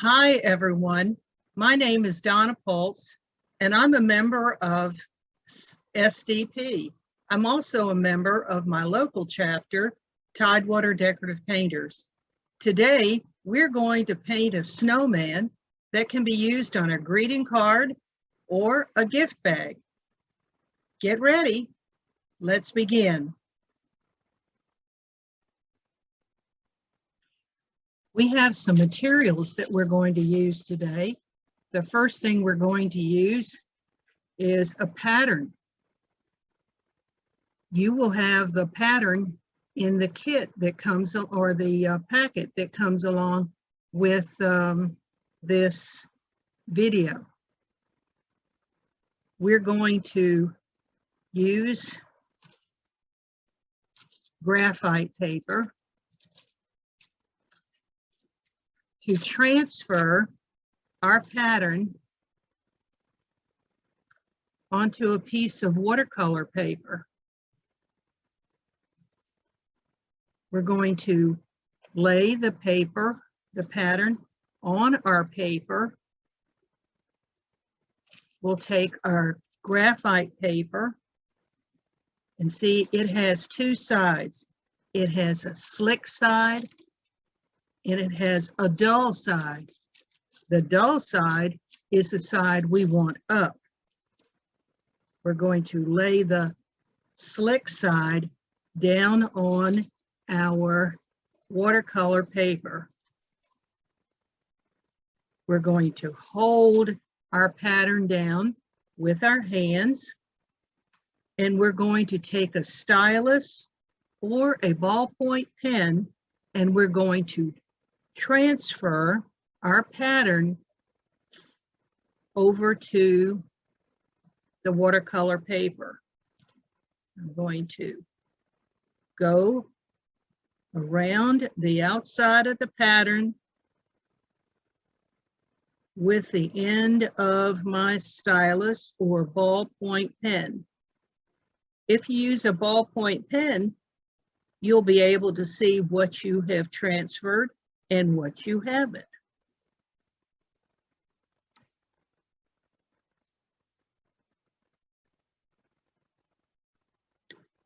Hi, everyone. My name is Donna Pultz, and I'm a member of SDP. I'm also a member of my local chapter, Tidewater Decorative Painters. Today, we're going to paint a snowman that can be used on a greeting card or a gift bag. Get ready. Let's begin. We have some materials that we're going to use today. The first thing we're going to use is a pattern. You will have the pattern in the kit that comes, or the packet that comes along with this video. We're going to use graphite paper to transfer our pattern onto a piece of watercolor paper. We're going to lay the pattern on our paper. We'll take our graphite paper and see it has two sides. It has a slick side and it has a dull side. The dull side is the side we want up. We're going to lay the slick side down on our watercolor paper. We're going to hold our pattern down with our hands, and we're going to take a stylus or a ballpoint pen, and we're going to transfer our pattern over to the watercolor paper. I'm going to go around the outside of the pattern with the end of my stylus or ballpoint pen. If you use a ballpoint pen, you'll be able to see what you have transferred and what you haven't.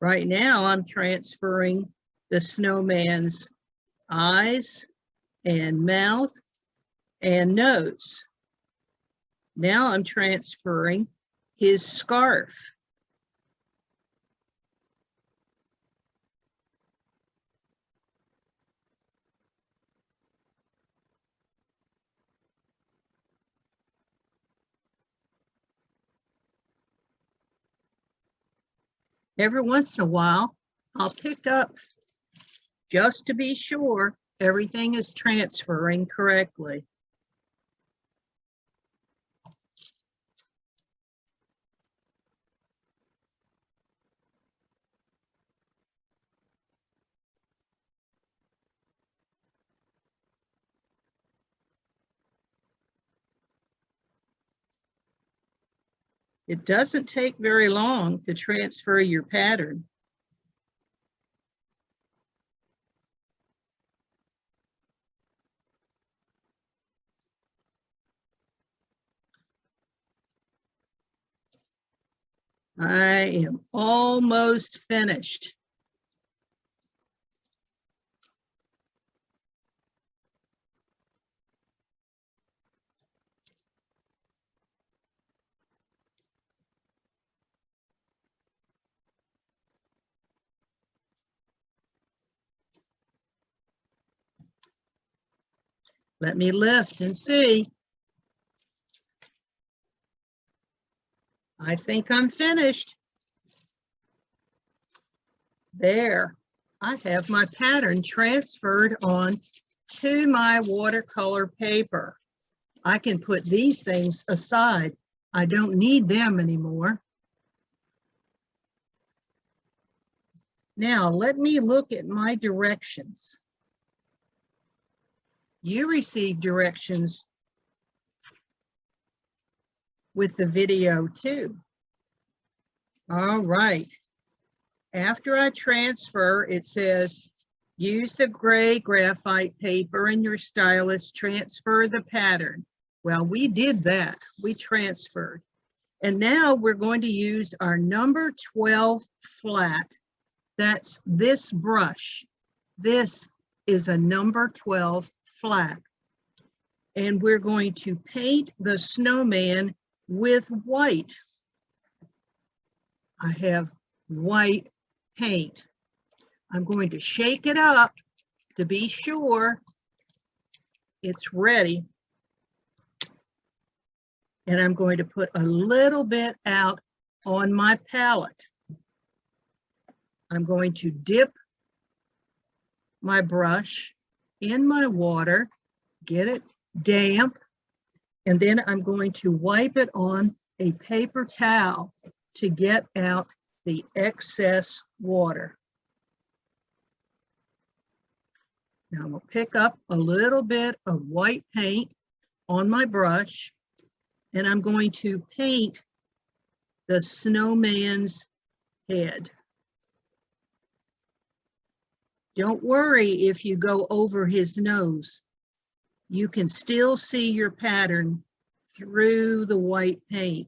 Right now, I'm transferring the snowman's eyes and mouth and nose. Now I'm transferring his scarf. Every once in a while, I'll pick up just to be sure everything is transferring correctly. It doesn't take very long to transfer your pattern. I am almost finished. Let me lift and see. I think I'm finished. There, I have my pattern transferred on to my watercolor paper. I can put these things aside. I don't need them anymore. Now, let me look at my directions. You received directions with the video too. All right. After I transfer, it says Use the gray graphite paper in your stylus, transfer the pattern. Well, we did that, we transferred. And now we're going to use our number 12 flat. That's this brush. This is a number 12 flat. And we're going to paint the snowman with white. I have white paint. I'm going to shake it up to be sure it's ready. And I'm going to put a little bit out on my palette. I'm going to dip my brush in my water, get it damp, and then I'm going to wipe it on a paper towel to get out the excess water. Now I'm going to pick up a little bit of white paint on my brush, and I'm going to paint the snowman's head. Don't worry if you go over his nose. You can still see your pattern through the white paint.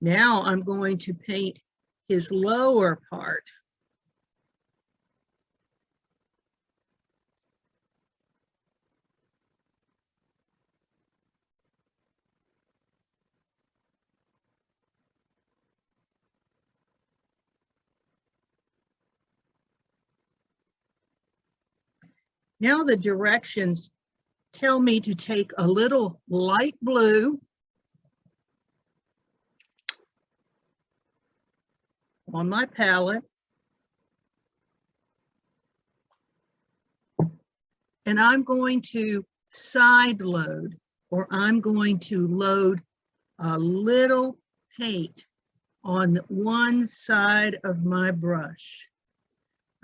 Now I'm going to paint his lower part. Now the directions tell me to take a little light blue on my palette, and I'm going to side load, or I'm going to load a little paint on one side of my brush.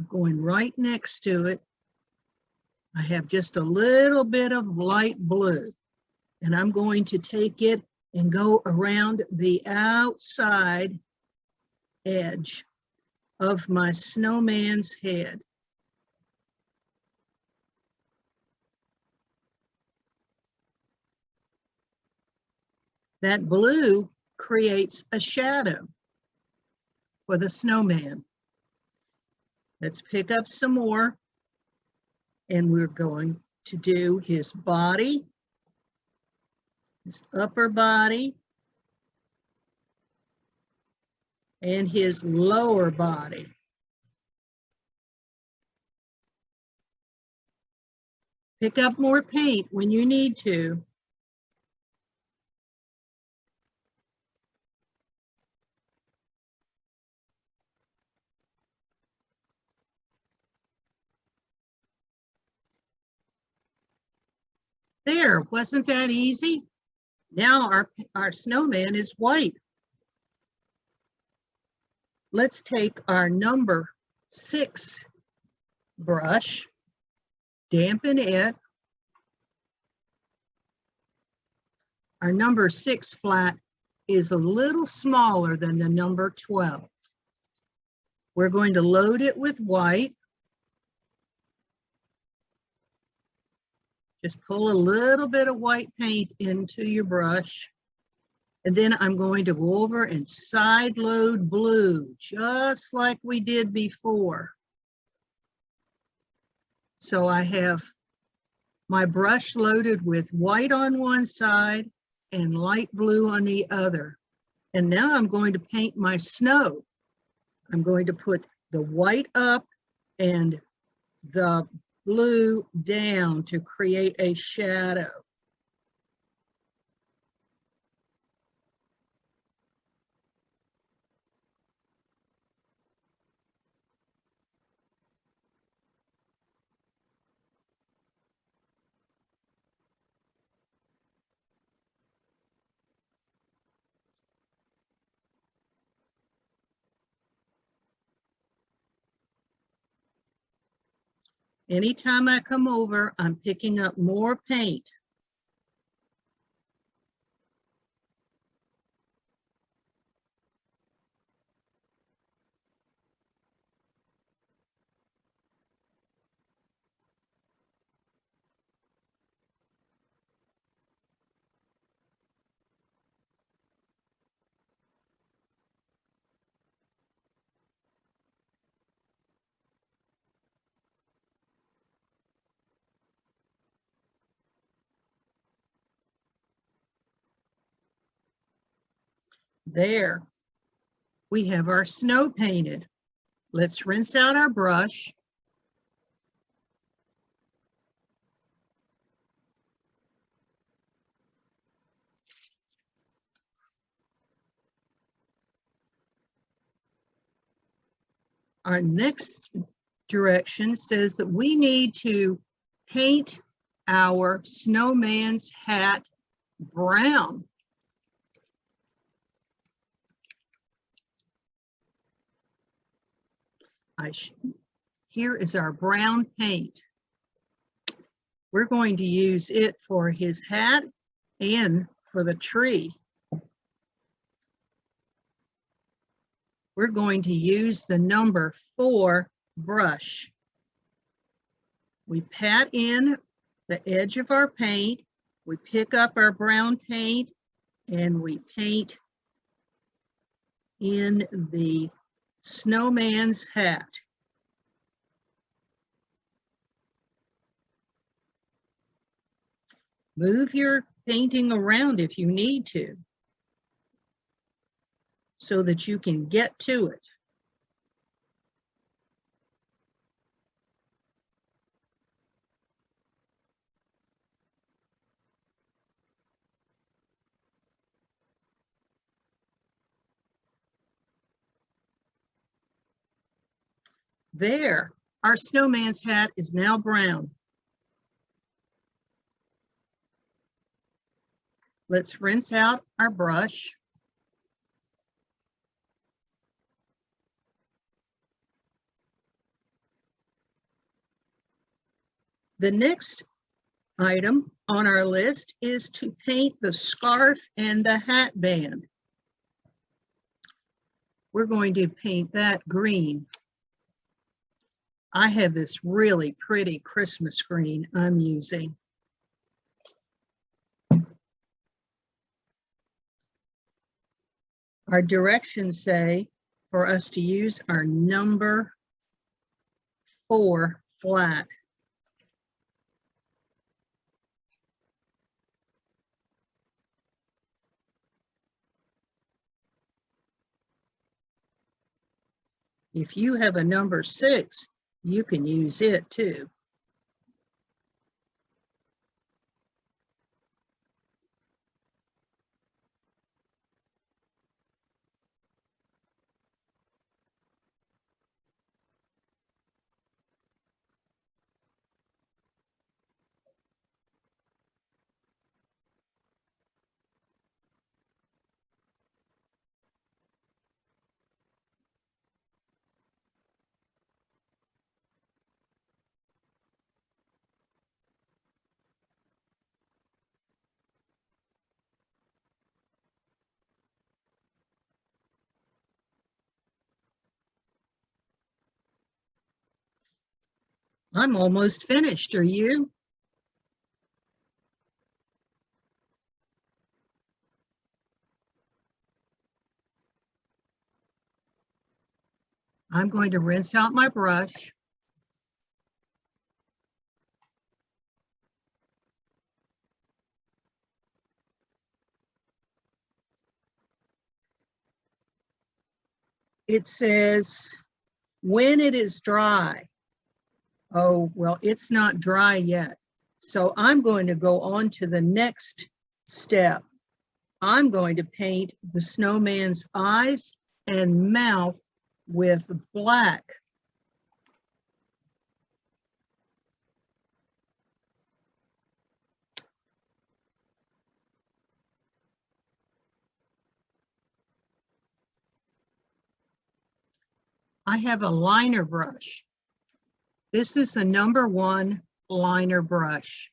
I'm going right next to it. I have just a little bit of light blue, and I'm going to take it and go around the outside edge of my snowman's head. That blue creates a shadow for the snowman. Let's pick up some more, and we're going to do his body, his upper body, and his lower body. Pick up more paint when you need to. There, wasn't that easy? Now our snowman is white. Let's take our number 6 brush, dampen it. Our number 6 flat is a little smaller than the number 12. We're going to load it with white. Just pull a little bit of white paint into your brush. And then I'm going to go over and side load blue, just like we did before. So I have my brush loaded with white on one side and light blue on the other. And now I'm going to paint my snow. I'm going to put the white up and the blue down to create a shadow. Anytime I come over, I'm picking up more paint. There, we have our snow painted. Let's rinse out our brush. Our next direction says that we need to paint our snowman's hat brown. Here is our brown paint. We're going to use it for his hat and for the tree. We're going to use the number 4 brush. We pat in the edge of our paint, we pick up our brown paint, and we paint in the snowman's hat. Move your painting around if you need to, so that you can get to it. There, our snowman's hat is now brown. Let's rinse out our brush. The next item on our list is to paint the scarf and the hat band. We're going to paint that green. I have this really pretty Christmas green I'm using. Our directions say for us to use our number 4 flat. If you have a number 6, you can use it too. I'm almost finished. Are you? I'm going to rinse out my brush. It says, when it is dry. Oh, well, it's not dry yet. So I'm going to go on to the next step. I'm going to paint the snowman's eyes and mouth with black. I have a liner brush. This is the number 1 liner brush.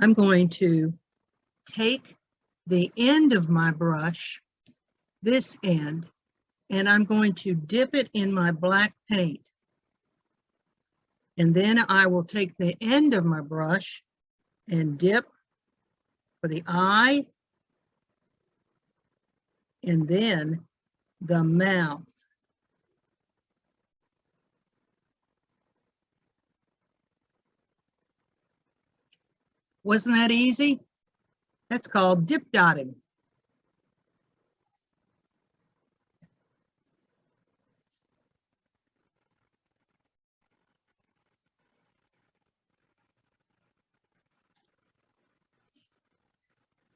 I'm going to take the end of my brush, this end, and I'm going to dip it in my black paint. And then I will take the end of my brush and dip for the eye, and then the mouth. Wasn't that easy? That's called dip dotting.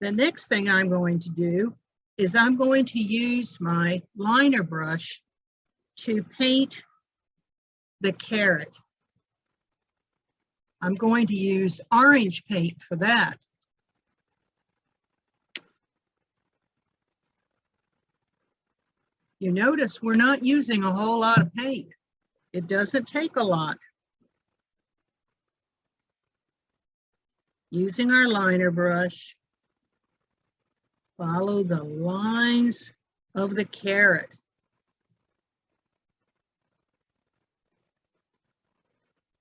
The next thing I'm going to do is I'm going to use my liner brush to paint the carrot. I'm going to use orange paint for that. You notice we're not using a whole lot of paint. It doesn't take a lot. Using our liner brush, follow the lines of the carrot.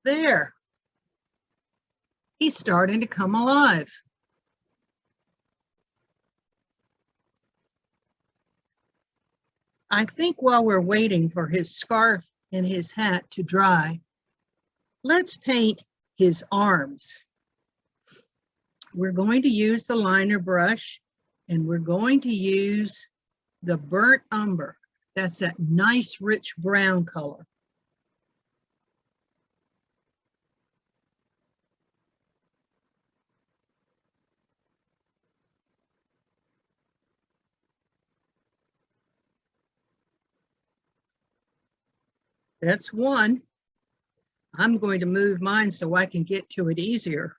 There. He's starting to come alive. I think while we're waiting for his scarf and his hat to dry, let's paint his arms. We're going to use the liner brush and we're going to use the burnt umber. That's that nice rich brown color. That's one. I'm going to move mine so I can get to it easier.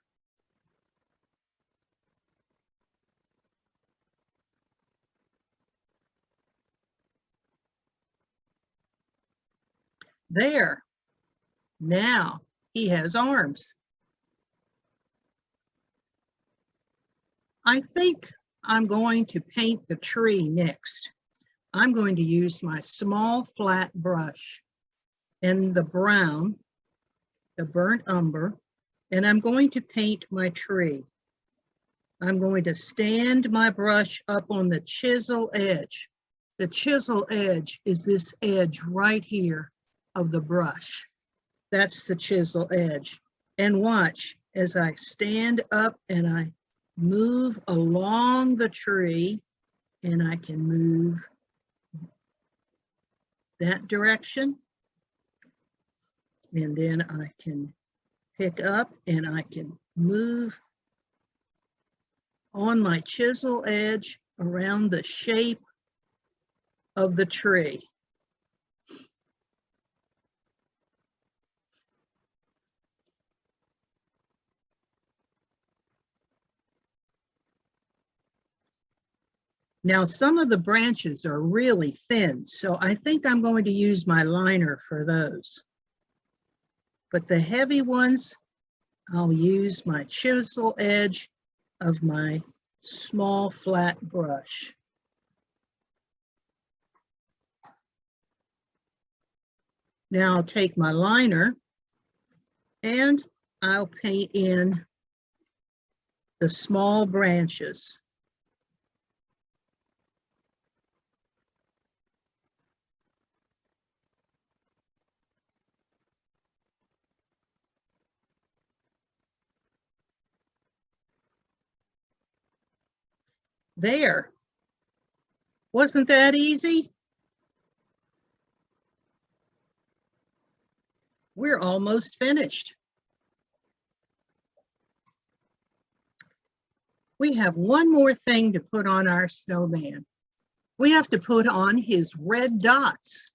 There. Now he has arms. I think I'm going to paint the tree next. I'm going to use my small flat brush and the brown, the burnt umber, and I'm going to paint my tree. I'm going to stand my brush up on the chisel edge. The chisel edge is this edge right here of the brush. That's the chisel edge. And watch as I stand up and I move along the tree, and I can move that direction. And then I can pick up and I can move on my chisel edge around the shape of the tree. Now, some of the branches are really thin, so I think I'm going to use my liner for those. But the heavy ones, I'll use my chisel edge of my small flat brush. Now I'll take my liner and I'll paint in the small branches. There. Wasn't that easy? We're almost finished. We have one more thing to put on our snowman. We have to put on his red dots.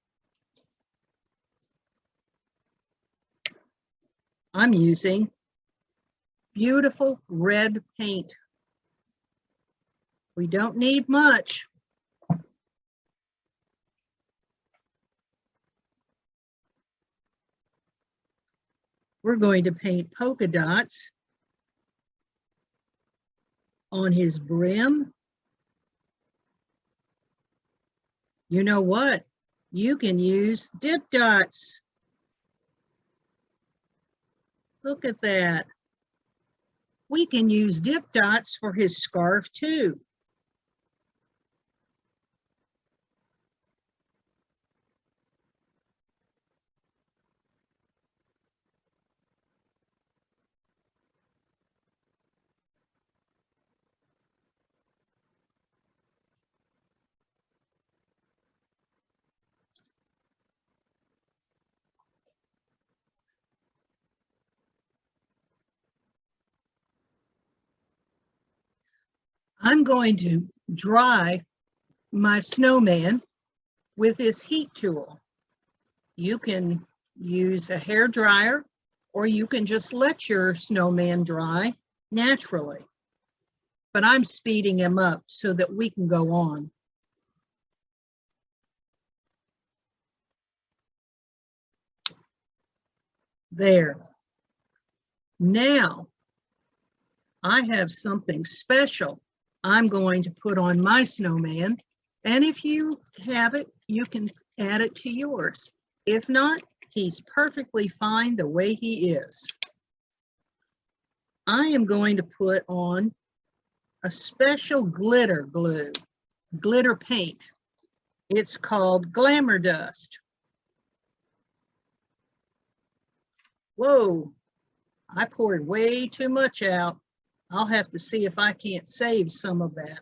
I'm using beautiful red paint. We don't need much. We're going to paint polka dots on his brim. You know what? You can use dip dots. Look at that. We can use dip dots for his scarf too. I'm going to dry my snowman with this heat tool. You can use a hair dryer, or you can just let your snowman dry naturally. But I'm speeding him up so that we can go on. There. Now, I have something special I'm going to put on my snowman. And if you have it, you can add it to yours. If not, he's perfectly fine the way he is. I am going to put on a special glitter glue, glitter paint. It's called Glamour Dust. Whoa, I poured way too much out. I'll have to see if I can't save some of that.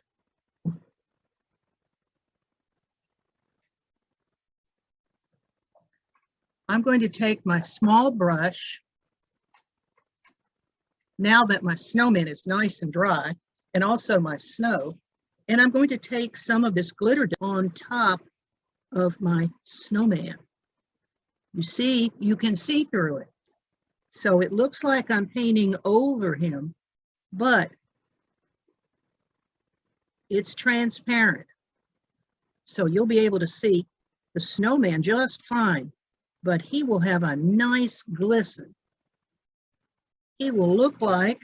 I'm going to take my small brush, now that my snowman is nice and dry, and also my snow, and I'm going to take some of this glitter on top of my snowman. You see, you can see through it. So it looks like I'm painting over him, but it's transparent. So you'll be able to see the snowman just fine, but he will have a nice glisten. He will look like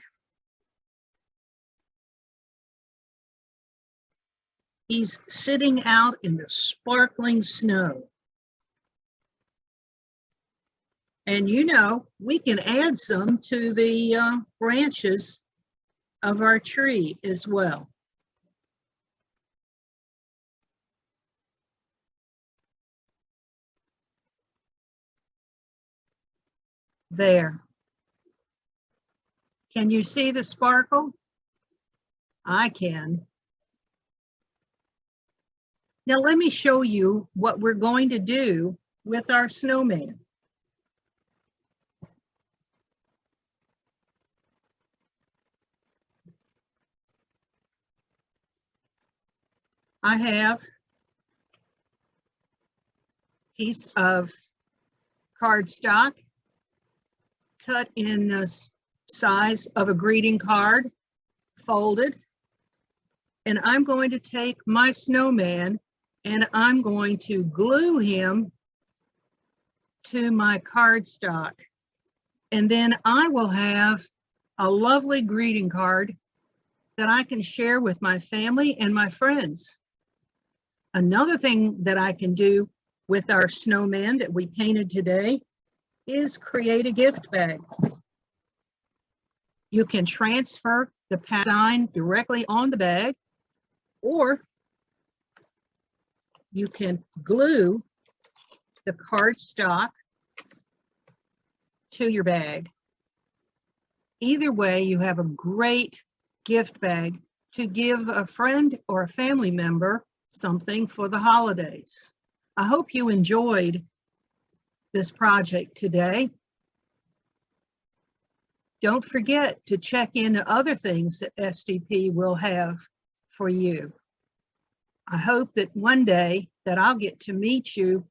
he's sitting out in the sparkling snow. And you know, we can add some to the branches of our tree as well. There. Can you see the sparkle? I can. Now let me show you what we're going to do with our snowman. I have a piece of cardstock cut in the size of a greeting card, folded, and I'm going to take my snowman and I'm going to glue him to my cardstock, and then I will have a lovely greeting card that I can share with my family and my friends. Another thing that I can do with our snowman that we painted today is create a gift bag. You can transfer the design directly on the bag, or you can glue the cardstock to your bag. Either way, you have a great gift bag to give a friend or a family member something for the holidays. I hope you enjoyed this project today. Don't forget to check into other things that SDP will have for you. I hope that one day that I'll get to meet you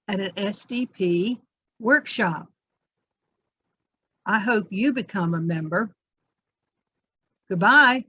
at an SDP workshop. I hope you become a member. Goodbye.